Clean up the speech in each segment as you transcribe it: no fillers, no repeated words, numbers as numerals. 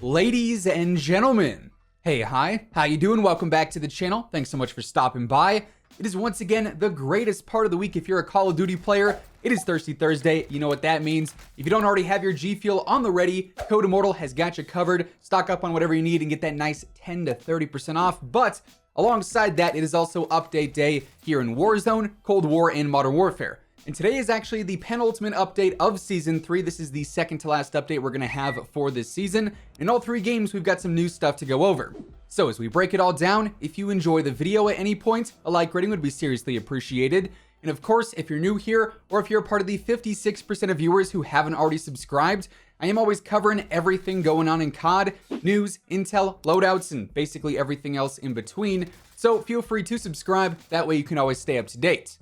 Ladies and gentlemen, hi, how you doing? Welcome back to the channel. Thanks so much for stopping by. It is once again the greatest part of the week if you're a Call of Duty player. It is Thirsty Thursday. You know what that means. If you don't already have your G Fuel on the ready, Code Immortal has got you covered. Stock up on whatever you need and get that nice 10 to 30% off. But alongside that, it is also update day here in Warzone, Cold War, and Modern Warfare. And today is actually the penultimate update of Season 3. This is the second to last update we're going to have for this season. In all three games, we've got some new stuff to go over. So as we break it all down, if you enjoy the video at any point, a like rating would be seriously appreciated. And of course, if you're new here, or if you're a part of the 56% of viewers who haven't already subscribed, I am always covering everything going on in COD, news, intel, loadouts, and basically everything else in between. So feel free to subscribe, that way you can always stay up to date.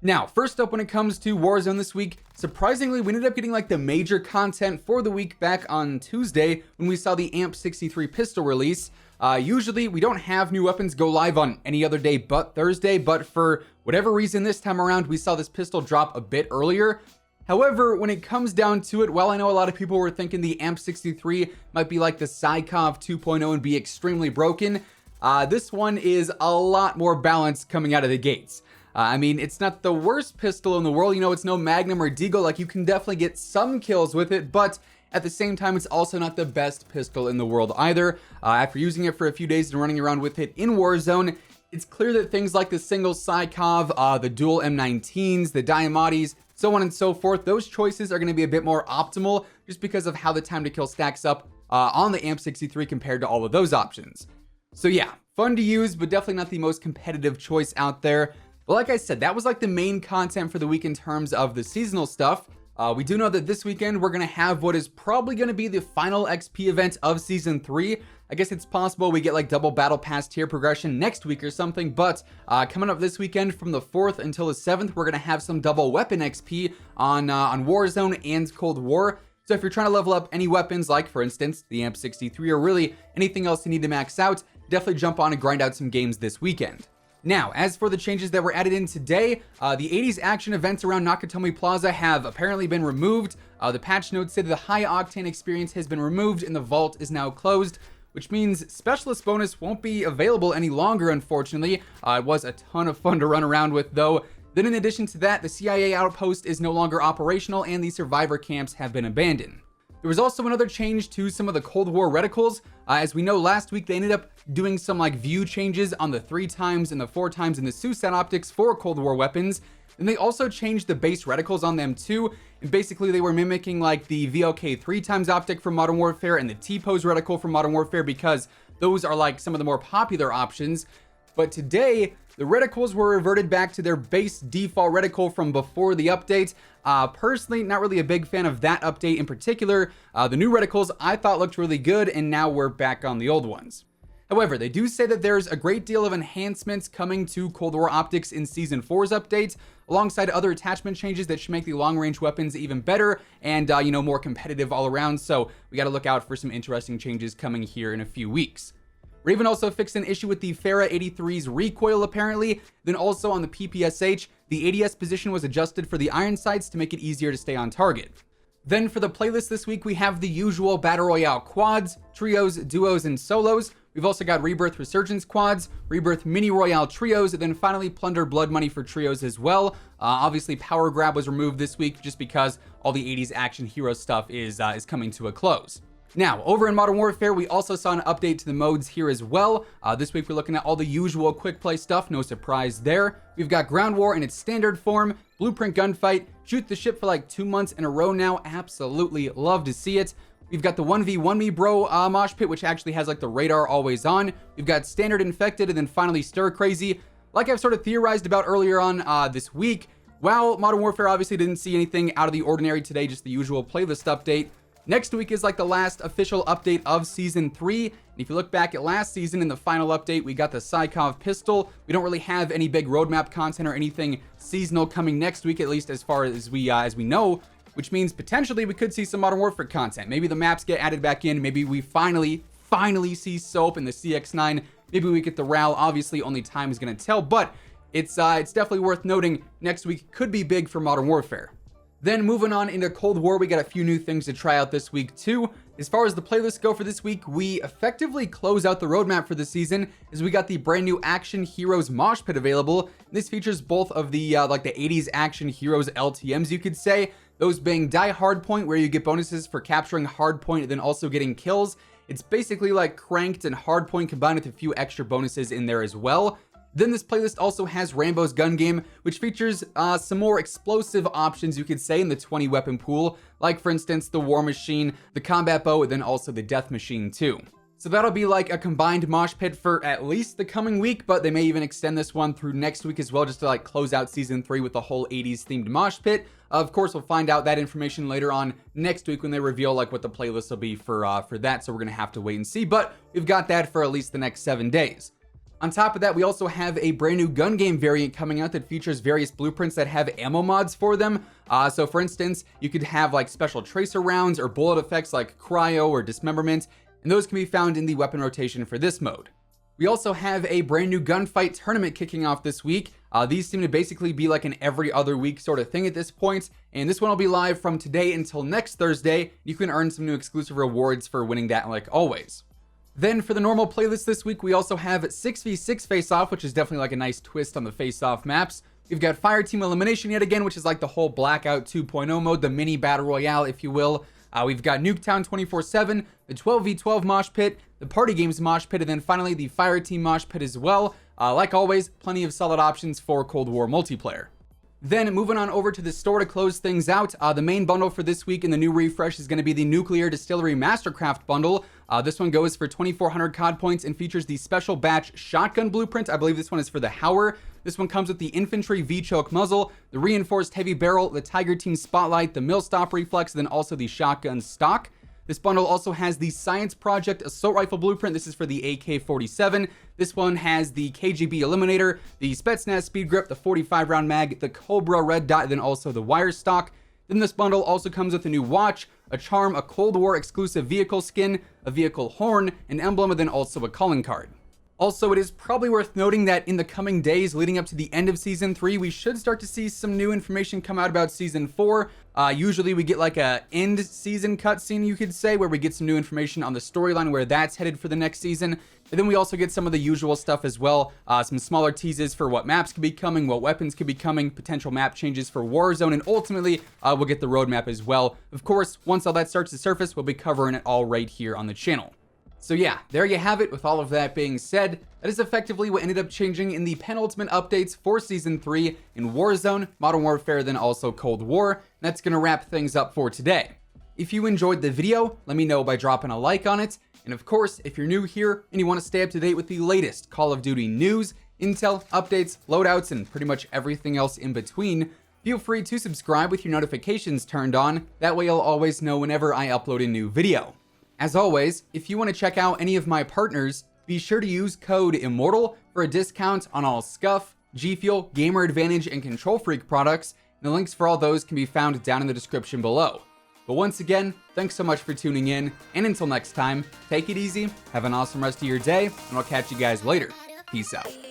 Now, first up when it comes to Warzone this week, surprisingly, we ended up getting like the major content for the week back on Tuesday when we saw the AMP-63 pistol release. Usually we don't have new weapons go live on any other day but Thursday, but for whatever reason this time around, we saw this pistol drop a bit earlier. However, when it comes down to it, while I know a lot of people were thinking the AMP-63 might be like the Psychov 2.0 and be extremely broken, this one is a lot more balanced coming out of the gates. I mean, it's not the worst pistol in the world, you know, it's no Magnum or Deagle, like you can definitely get some kills with it, but at the same time, it's also not the best pistol in the world either. After using it for a few days and running around with it in Warzone, it's clear that things like the single Psychov, the dual M19s, the Diamattis, so on and so forth, those choices are going to be a bit more optimal just because of how the time to kill stacks up on the AMP-63 compared to all of those options. So yeah, fun to use, but definitely not the most competitive choice out there. But like I said, that was like the main content for the week in terms of the seasonal stuff. We do know that this weekend we're going to have what is probably going to be the final XP event of Season 3. I guess it's possible we get like double Battle Pass tier progression next week or something, but coming up this weekend from the 4th until the 7th, we're going to have some double weapon XP on Warzone and Cold War. So if you're trying to level up any weapons, like for instance, the AMP-63 or really anything else you need to max out, definitely jump on and grind out some games this weekend. Now, as for the changes that were added in today, the 80s action events around Nakatomi Plaza have apparently been removed. The patch notes say the high octane experience has been removed and the vault is now closed, which means specialist bonus won't be available any longer, unfortunately. It was a ton of fun to run around with though. Then in addition to that, the CIA outpost is no longer operational and the survivor camps have been abandoned. There was also another change to some of the Cold War reticles. As we know, last week they ended up doing some like view changes on the 3x and the 4x and the SUSAT optics for Cold War weapons. And they also changed the base reticles on them too. And basically they were mimicking like the VLK 3x optic from Modern Warfare and the T-pose reticle from Modern Warfare because those are like some of the more popular options. But today, the reticles were reverted back to their base default reticle from before the update. Personally, not really a big fan of that update in particular. The new reticles I thought looked really good, and now we're back on the old ones. However, they do say that there's a great deal of enhancements coming to Cold War optics in Season 4's update, alongside other attachment changes that should make the long-range weapons even better and, you know, more competitive all around. So we got to look out for some interesting changes coming here in a few weeks. Raven also fixed an issue with the Farah 83's recoil apparently. Then also on the PPSH, the ADS position was adjusted for the iron sights to make it easier to stay on target. Then for the playlist this week, we have the usual Battle Royale quads, trios, duos, and solos. We've also got Rebirth Resurgence quads, Rebirth Mini Royale trios, and then finally Plunder Blood Money for trios as well. Obviously Power Grab was removed this week just because all the 80s action hero stuff is coming to a close. Now, over in Modern Warfare, we also saw an update to the modes here as well. This week, we're looking at all the usual quick play stuff, no surprise there. We've got Ground War in its standard form, Blueprint Gunfight, shoot the ship for like 2 months in a row now, absolutely love to see it. We've got the 1v1 me bro mosh pit, which actually has like the radar always on. We've got Standard Infected, and then finally Stir Crazy. Like I've sort of theorized about earlier on this week, while Modern Warfare obviously didn't see anything out of the ordinary today, just the usual playlist update, next week is like the last official update of Season 3. And if you look back at last season in the final update, we got the Psychov pistol. We don't really have any big roadmap content or anything seasonal coming next week, at least as far as we know, which means potentially we could see some Modern Warfare content. Maybe the maps get added back in. Maybe we finally see Soap and the CX-9. Maybe we get the RAL. Obviously, only time is going to tell, but it's definitely worth noting next week could be big for Modern Warfare. Then moving on into Cold War, we got a few new things to try out this week too. As far as the playlists go for this week, we effectively close out the roadmap for the season as we got the brand new Action Heroes Mosh Pit available. This features both of the like the 80s Action Heroes LTMs, you could say. Those being Die Hardpoint, where you get bonuses for capturing Hardpoint and then also getting kills. It's basically like Cranked and Hardpoint combined with a few extra bonuses in there as well. Then this playlist also has Rambo's Gun Game, which features some more explosive options, you could say, in the 20 weapon pool, like for instance the War Machine, the Combat Bow, and then also the Death Machine too. So that'll be like a combined mosh pit for at least the coming week, but they may even extend this one through next week as well, just to like close out season 3 with the whole 80s themed mosh pit. Of course, we'll find out that information later on next week when they reveal like what the playlist will be for that, so we're gonna have to wait and see, but we've got that for at least the next 7 days. On top of that, we also have a brand new gun game variant coming out that features various blueprints that have ammo mods for them. So for instance, you could have like special tracer rounds or bullet effects like cryo or dismemberment, and those can be found in the weapon rotation for this mode. We also have a brand new gunfight tournament kicking off this week. These seem to basically be like an every other week sort of thing at this point, and this one will be live from today until next Thursday. You can earn some new exclusive rewards for winning that like always. Then for the normal playlist this week, we also have 6v6 face-off, which is definitely like a nice twist on the face-off maps. We've got Fire Team Elimination yet again, which is like the whole Blackout 2.0 mode, the mini battle royale, if you will. We've got Nuketown 24/7, the 12v12 mosh pit, the Party Games mosh pit, and then finally the Fire Team mosh pit as well. Like always, plenty of solid options for Cold War multiplayer. Then moving on over to the store to close things out, the main bundle for this week in the new refresh is going to be the Nuclear Distillery Mastercraft bundle. This one goes for 2,400 COD points and features the Special Batch Shotgun Blueprint. I believe this one is for the Howler. This one comes with the Infantry V-Choke Muzzle, the Reinforced Heavy Barrel, the Tiger Team Spotlight, the Millstop Reflex, and then also the Shotgun Stock. This bundle also has the Science Project Assault Rifle Blueprint. This is for the AK-47. This one has the KGB Eliminator, the Spetsnaz Speed Grip, the 45 round mag, the Cobra Red Dot, and then also the Wire Stock. Then this bundle also comes with a new watch, a charm, a Cold War exclusive vehicle skin, a vehicle horn, an emblem, and then also a calling card. Also, it is probably worth noting that in the coming days leading up to the end of Season 3, we should start to see some new information come out about Season 4. Usually we get like a end season cutscene, you could say, where we get some new information on the storyline, where that's headed for the next season. And then we also get some of the usual stuff as well, some smaller teases for what maps could be coming, what weapons could be coming, potential map changes for Warzone, and ultimately we'll get the roadmap as well. Of course, once all that starts to surface, we'll be covering it all right here on the channel. So yeah, there you have it. With all of that being said, that is effectively what ended up changing in the penultimate updates for Season 3 in Warzone, Modern Warfare, then also Cold War. And that's going to wrap things up for today. If you enjoyed the video, let me know by dropping a like on it. And of course, if you're new here and you want to stay up to date with the latest Call of Duty news, intel, updates, loadouts, and pretty much everything else in between, feel free to subscribe with your notifications turned on. That way you'll always know whenever I upload a new video. As always, if you want to check out any of my partners, be sure to use code WhosImmortal for a discount on all Scuff, G Fuel, Gamer Advantage, and Control Freak products, and the links for all those can be found down in the description below. But once again, thanks so much for tuning in, and until next time, take it easy, have an awesome rest of your day, and I'll catch you guys later. Peace out.